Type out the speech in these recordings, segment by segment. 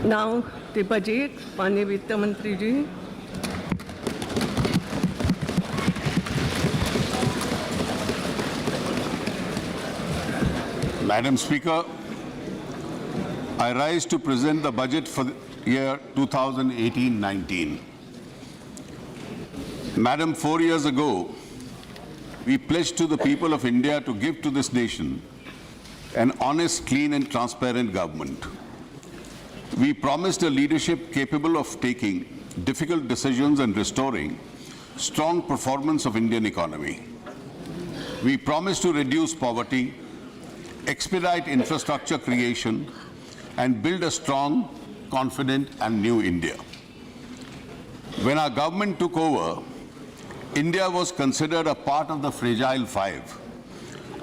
Now the budget, माननीय वित्त मंत्री जी. Madam Speaker, I rise to present the budget for the year 2018-19. Madam, 4 years ago, we pledged to the people of India to give to this nation an honest, clean and transparent government. We promised a leadership capable of taking difficult decisions and restoring strong performance of Indian economy. We promised to reduce poverty, expedite infrastructure creation, and build a strong, confident and new India. When our government took over, India was considered a part of the fragile five,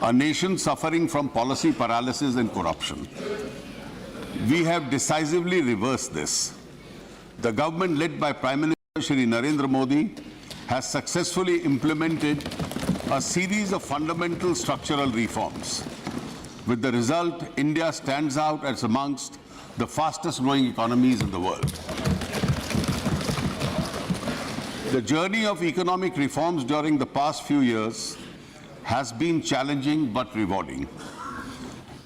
a nation suffering from policy paralysis and corruption. We have decisively reversed this. The government led by Prime Minister Shri Narendra Modi has successfully implemented a series of fundamental structural reforms. With the result, India stands out as amongst the fastest growing economies in the world. The journey of economic reforms during the past few years has been challenging but rewarding.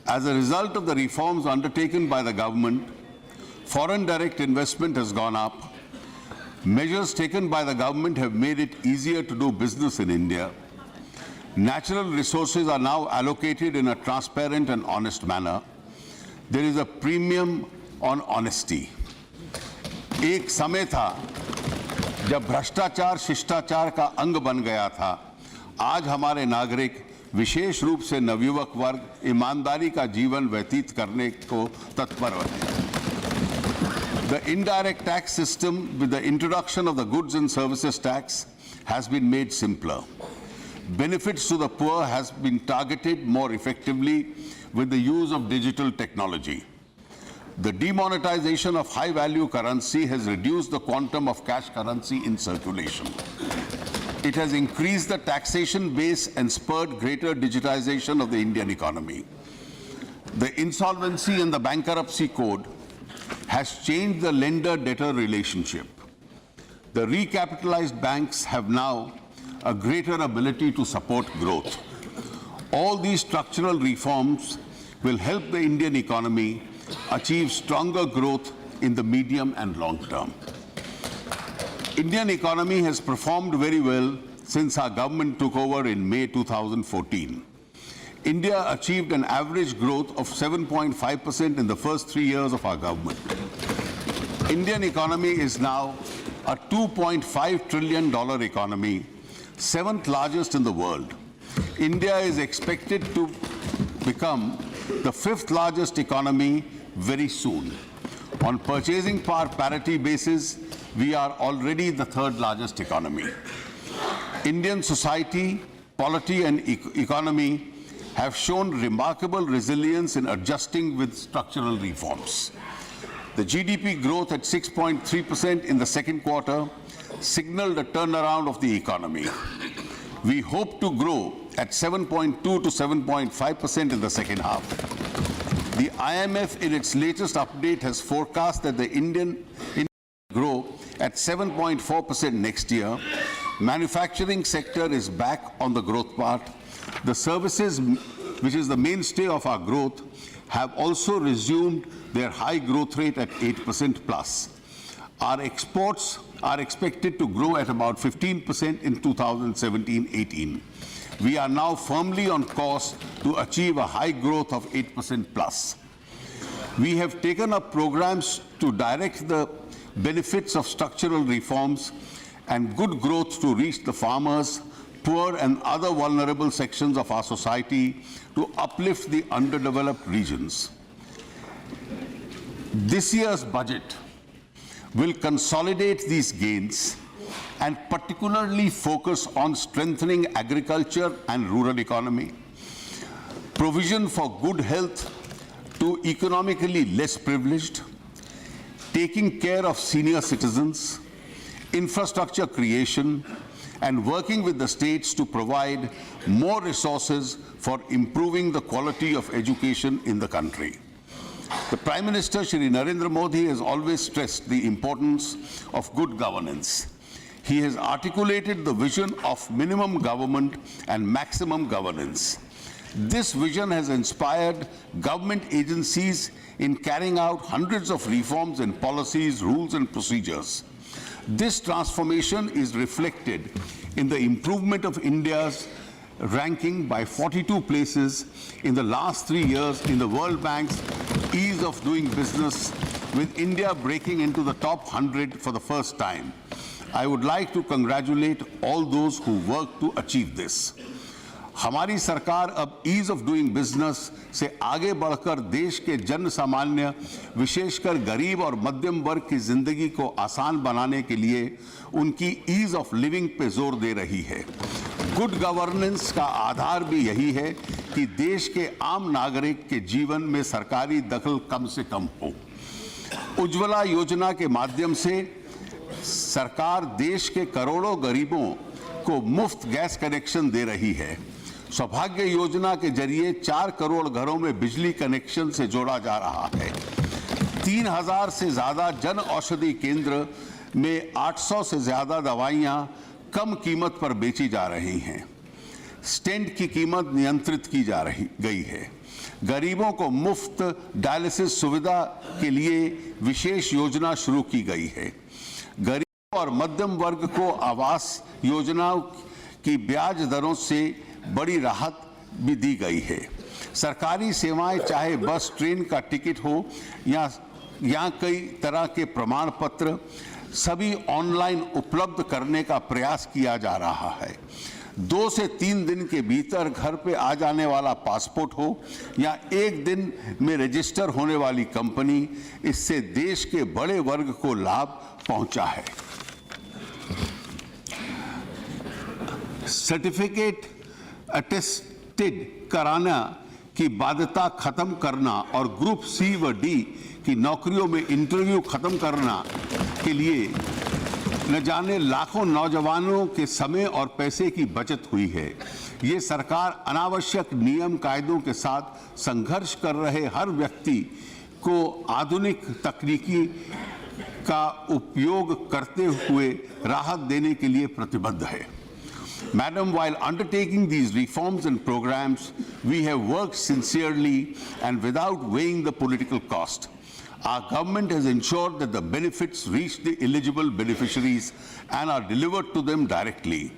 As a result of the reforms undertaken by the government, foreign direct investment has gone up. Measures taken by the government have made it easier to do business in India. Natural resources are now allocated in a transparent and honest manner. There is a premium on honesty. एक समय था जब भ्रष्टाचार शिष्टाचार का अंग बन गया था. आज हमारे नागरिक, विशेष रूप से नवयुवक वर्ग, ईमानदारी का जीवन व्यतीत करने को तत्पर हैं. The indirect tax system with the introduction of the goods and services tax has been made simpler. Benefits to the poor has been targeted more effectively with the use of digital technology. The demonetization of high-value currency has reduced the quantum of cash currency in circulation. It has increased the taxation base and spurred greater digitization of the Indian economy. The Insolvency and the Bankruptcy Code has changed the lender-debtor relationship. The recapitalized banks have now a greater ability to support growth. All these structural reforms will help the Indian economy achieve stronger growth in the medium and long term. Indian economy has performed very well since our government took over in May 2014. India achieved an average growth of 7.5% in the first 3 years of our government. Indian economy is now a $2.5 trillion economy, 7th largest in the world. India is expected to become the 5th largest economy very soon. On purchasing power parity basis, we are already the 3rd largest economy. Indian society, polity and economy have shown remarkable resilience in adjusting with structural reforms. The GDP growth at 6.3% in the second quarter signaled a turnaround of the economy. We hope to grow at 7.2 to 7.5% in the second half. The IMF in its latest update has forecast that the Indian grow at 7.4% next year. Manufacturing sector is back on the growth path. The services, which is the mainstay of our growth, have also resumed their high growth rate at 8% plus. Our exports are expected to grow at about 15% in 2017-18. We are now firmly on course to achieve a high growth of 8% plus. We have taken up programs to direct the benefits of structural reforms and good growth to reach the farmers, poor and other vulnerable sections of our society to uplift the underdeveloped regions. This year's budget will consolidate these gains and particularly focus on strengthening agriculture and rural economy, provision for good health to economically less privileged, taking care of senior citizens, infrastructure creation, and working with the states to provide more resources for improving the quality of education in the country. The Prime Minister, Shri Narendra Modi, has always stressed the importance of good governance. He has articulated the vision of minimum government and maximum governance. This vision has inspired government agencies in carrying out hundreds of reforms in policies, rules, and procedures. This transformation is reflected in the improvement of India's ranking by 42 places in the last 3 years in the World Bank's Ease of Doing Business, with India breaking into the top 100 for the first time. I would like to congratulate all those who worked to achieve this. हमारी सरकार अब ease of doing business से आगे बढ़कर देश के जन सामान्य, विशेषकर गरीब और मध्यम वर्ग की जिंदगी को आसान बनाने के लिए उनकी ईज ऑफ लिविंग पे जोर दे रही है। गुड गवर्नेंस का आधार भी यही है कि देश के आम नागरिक के जीवन में सरकारी दखल कम से कम हो। उज्ज्वला योजना के माध्यम से सरकार देश के करोड़ों गरीबों को मुफ्त गैस कनेक्शन दे रही है। सौभाग्य योजना के जरिए 4 करोड़ घरों में बिजली कनेक्शन से जोड़ा जा रहा है। 3000 से ज्यादा जन औषधि केंद्र में 800 से ज्यादा दवाइयां कम कीमत पर बेची जा रही हैं। स्टेंट की कीमत नियंत्रित की जा गई है। गरीबों को मुफ्त डायलिसिस सुविधा के लिए विशेष योजना शुरू की गई है। गरीब और मध्यम वर्ग को आवास योजना की ब्याज दरों से बड़ी राहत भी दी गई है। सरकारी सेवाएं चाहे बस ट्रेन का टिकट हो या कई तरह के प्रमाण पत्र सभी ऑनलाइन उपलब्ध करने का प्रयास किया जा रहा है। 2 से 3 दिन के भीतर घर पे आ जाने वाला पासपोर्ट हो या 1 दिन में रजिस्टर होने वाली कंपनी, इससे देश के बड़े वर्ग को लाभ पहुंचा है। सर्टिफिकेट अटेस्टेड कराना की बाध्यता खत्म करना और ग्रुप सी व डी की नौकरियों में इंटरव्यू खत्म करना के लिए न जाने लाखों नौजवानों के समय और पैसे की बचत हुई है। ये सरकार अनावश्यक नियम कायदों के साथ संघर्ष कर रहे हर व्यक्ति को आधुनिक तकनीकी का उपयोग करते हुए राहत देने के लिए प्रतिबद्ध है। Madam, while undertaking these reforms and programs, we have worked sincerely and without weighing the political cost. Our government has ensured that the benefits reach the eligible beneficiaries and are delivered to them directly.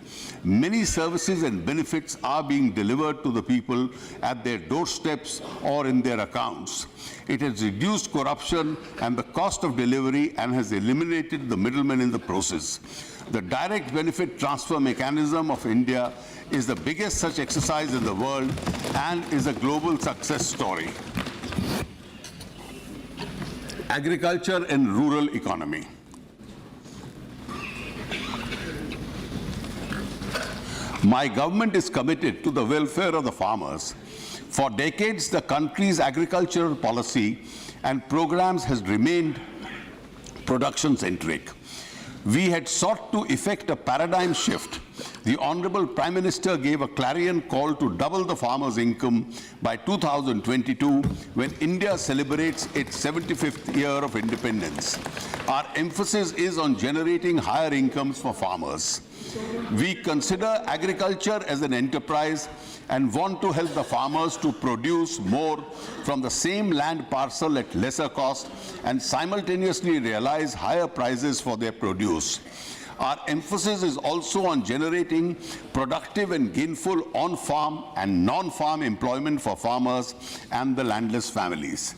Many services and benefits are being delivered to the people at their doorsteps or in their accounts. It has reduced corruption and the cost of delivery and has eliminated the middlemen in the process. The direct benefit transfer mechanism of India is the biggest such exercise in the world and is a global success story. Agriculture and rural economy. My government is committed to the welfare of the farmers. For decades, the country's agricultural policy and programs has remained production-centric. We had sought to effect a paradigm shift. The Honorable Prime Minister gave a clarion call to double the farmers' income by 2022 when India celebrates its 75th year of independence. Our emphasis is on generating higher incomes for farmers. We consider agriculture as an enterprise and want to help the farmers to produce more from the same land parcel at lesser cost and simultaneously realize higher prices for their produce. Our emphasis is also on generating productive and gainful on-farm and non-farm employment for farmers and the landless families.